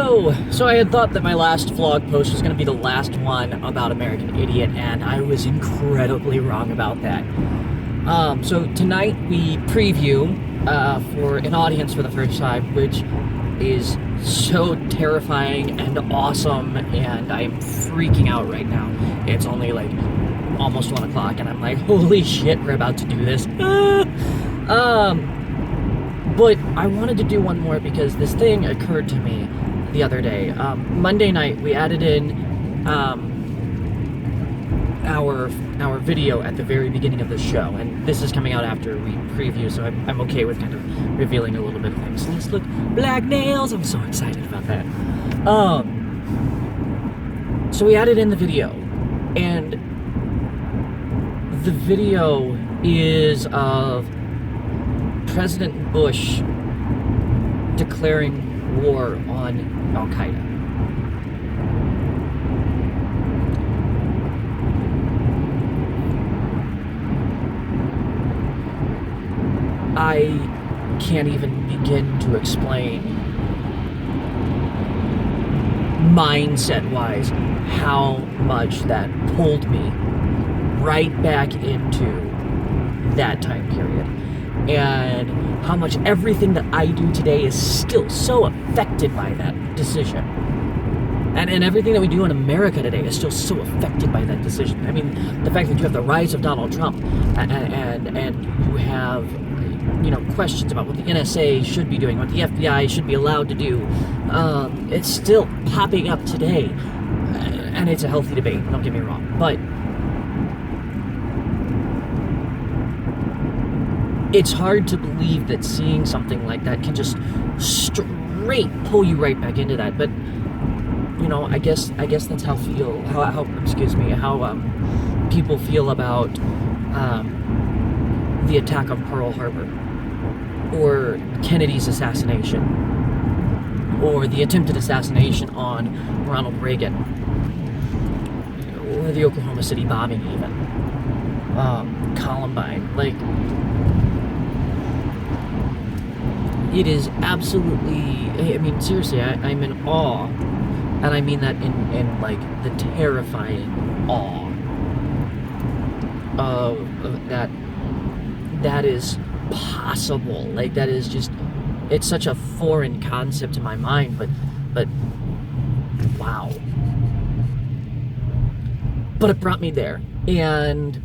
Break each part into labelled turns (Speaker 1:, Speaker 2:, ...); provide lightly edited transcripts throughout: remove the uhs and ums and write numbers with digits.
Speaker 1: Hello! So I had thought that my last vlog post was going to be the last one about American Idiot, and I was incredibly wrong about that. So tonight we preview for an audience for the first time, which is so terrifying and awesome, and I'm freaking out right now. It's only like almost 1 o'clock, and I'm like, holy shit, we're about to do this. But I wanted to do one more because this thing occurred to me the other day. Monday night, we added in our video at the very beginning of the show, and this is coming out after we preview, so I'm okay with kind of revealing a little bit of things. Let's look, black nails. I'm so excited about that. So we added in the video, and the video is of President Bush declaring war on Al-Qaeda. I can't even begin to explain mindset-wise how much that pulled me right back into that time period. And how much everything that I do today is still so affected by that decision. And everything that we do in America today is still so affected by that decision. I mean, the fact that you have the rise of Donald Trump and you have, you know, questions about what the NSA should be doing, what the FBI should be allowed to do, it's still popping up today. And it's a healthy debate, don't get me wrong. But it's hard to believe that seeing something like that can just straight pull you right back into that. But you know, I guess that's how people feel about the attack on Pearl Harbor, or Kennedy's assassination, or the attempted assassination on Ronald Reagan, or the Oklahoma City bombing, even Columbine. Like, it is absolutely, I mean, seriously, I'm in awe, and I mean that in like the terrifying awe of that is possible. Like, that is just, it's such a foreign concept to my mind, but wow. But it brought me there, and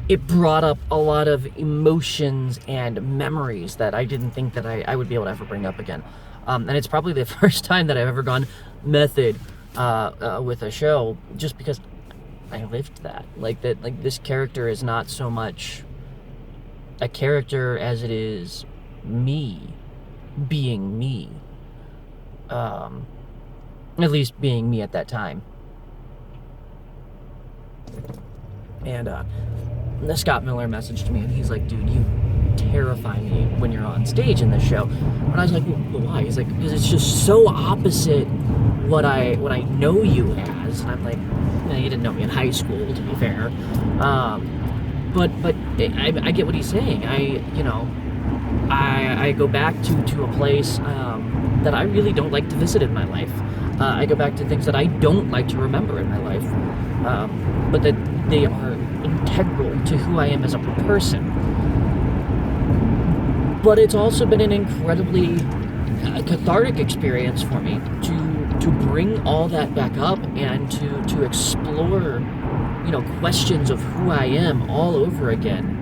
Speaker 1: it brought up a lot of emotions and memories that I didn't think that I would be able to ever bring up again. And it's probably the first time that I've ever gone method with a show, just because I lived that. Like, this character is not so much a character as it is me being me. At least being me at that time. And Scott Miller messaged me, and he's like, dude, you terrify me when you're on stage in this show. And I was like, well, why? He's like, because it's just so opposite what I know you as. And I'm like, you didn't know me in high school, to be fair. But I get what he's saying. I go back to a place that I really don't like to visit in my life. I go back to things that I don't like to remember in my life, but that they are integral to who I am as a person. But it's also been an incredibly cathartic experience for me to bring all that back up and to explore, you know, questions of who I am all over again,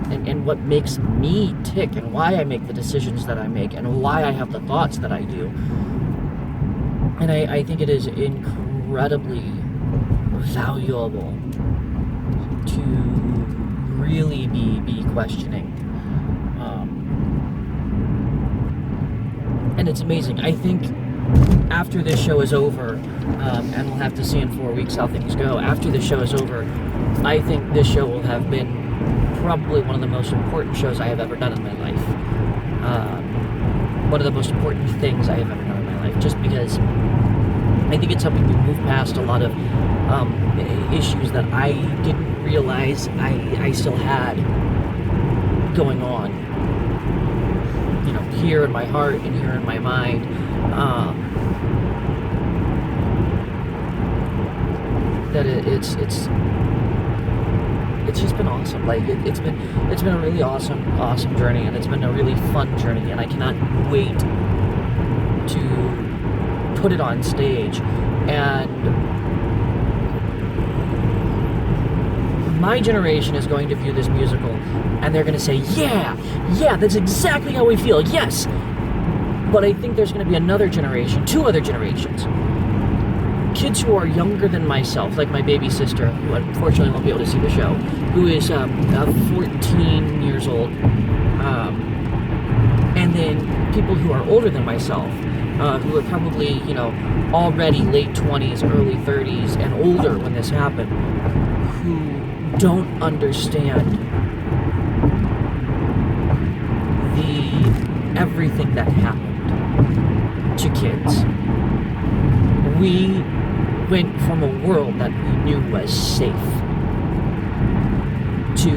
Speaker 1: and what makes me tick, and why I make the decisions that I make, and why I have the thoughts that I do. And I think it is incredibly valuable to really be questioning. And it's amazing. I think after this show is over, and we'll have to see in 4 weeks how things go, after this show is over, I think this show will have been probably one of the most important shows I have ever done in my life. One of the most important things I have ever done in my life, just because I think it's helping me move past a lot of issues that I didn't realize I still had going on. You know, here in my heart and here in my mind. That it's just been awesome. Like it's been a really awesome journey, and it's been a really fun journey, and I cannot wait to put it on stage. And my generation is going to view this musical, and they're going to say, yeah, that's exactly how we feel, yes. But I think there's going to be another generation, 2 other generations, kids who are younger than myself, like my baby sister, who unfortunately won't be able to see the show, who is 14 years old, and then people who are older than myself, who are probably, already late 20s, early 30s, and older when this happened, who don't understand everything that happened to kids. We went from a world that we knew was safe to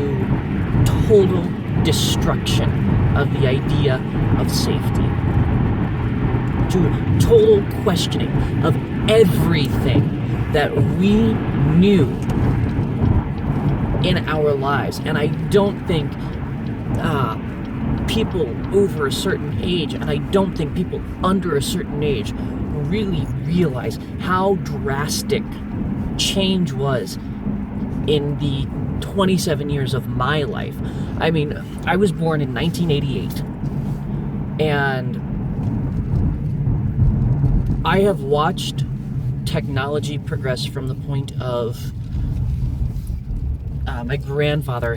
Speaker 1: total destruction of the idea of safety, to total questioning of everything that we knew in our lives. And I don't think people over a certain age, and I don't think people under a certain age really realize how drastic change was in the 27 years of my life. I mean, I was born in 1988, and I have watched technology progress from the point of my grandfather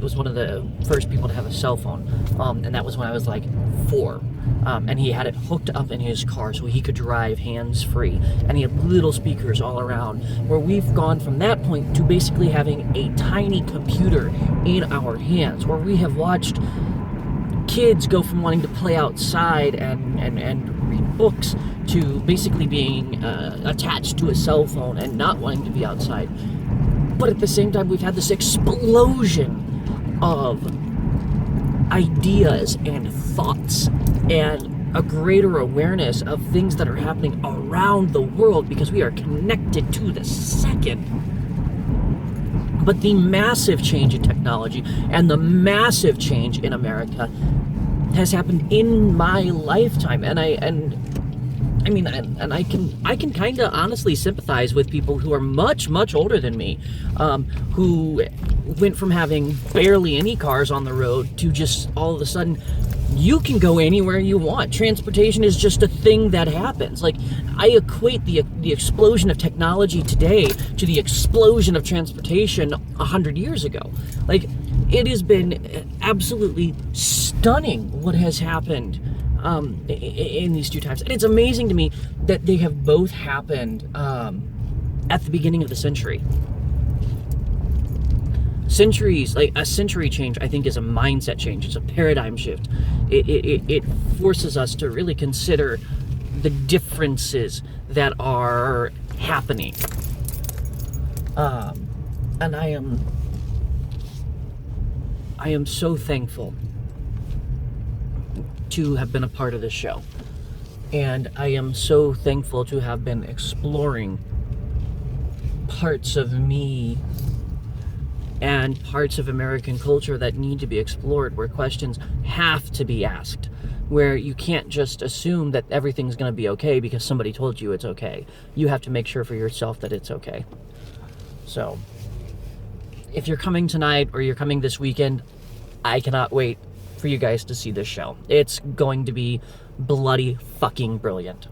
Speaker 1: was one of the first people to have a cell phone, and that was when I was like 4, and he had it hooked up in his car so he could drive hands-free, and he had little speakers all around, where we've gone from that point to basically having a tiny computer in our hands, where we have watched kids go from wanting to play outside and read books to basically being attached to a cell phone and not wanting to be outside. But at the same time, we've had this explosion of ideas and thoughts and a greater awareness of things that are happening around the world because we are connected to the second. But the massive change in technology and the massive change in America has happened in my lifetime, and I can kind of honestly sympathize with people who are much, much older than me, who went from having barely any cars on the road to just all of a sudden, you can go anywhere you want. Transportation is just a thing that happens. Like, I equate the explosion of technology today to the explosion of transportation 100 years ago. Like, it has been absolutely stunning what has happened in these 2 times. And it's amazing to me that they have both happened at the beginning of the century. Centuries, like a century change, I think is a mindset change. It's a paradigm shift. It forces us to really consider the differences that are happening. And I am so thankful to have been a part of this show. And I am so thankful to have been exploring parts of me and parts of American culture that need to be explored, where questions have to be asked, where you can't just assume that everything's going to be okay because somebody told you it's okay. You have to make sure for yourself that it's okay. So, if you're coming tonight or you're coming this weekend, I cannot wait for you guys to see this show. It's going to be bloody fucking brilliant.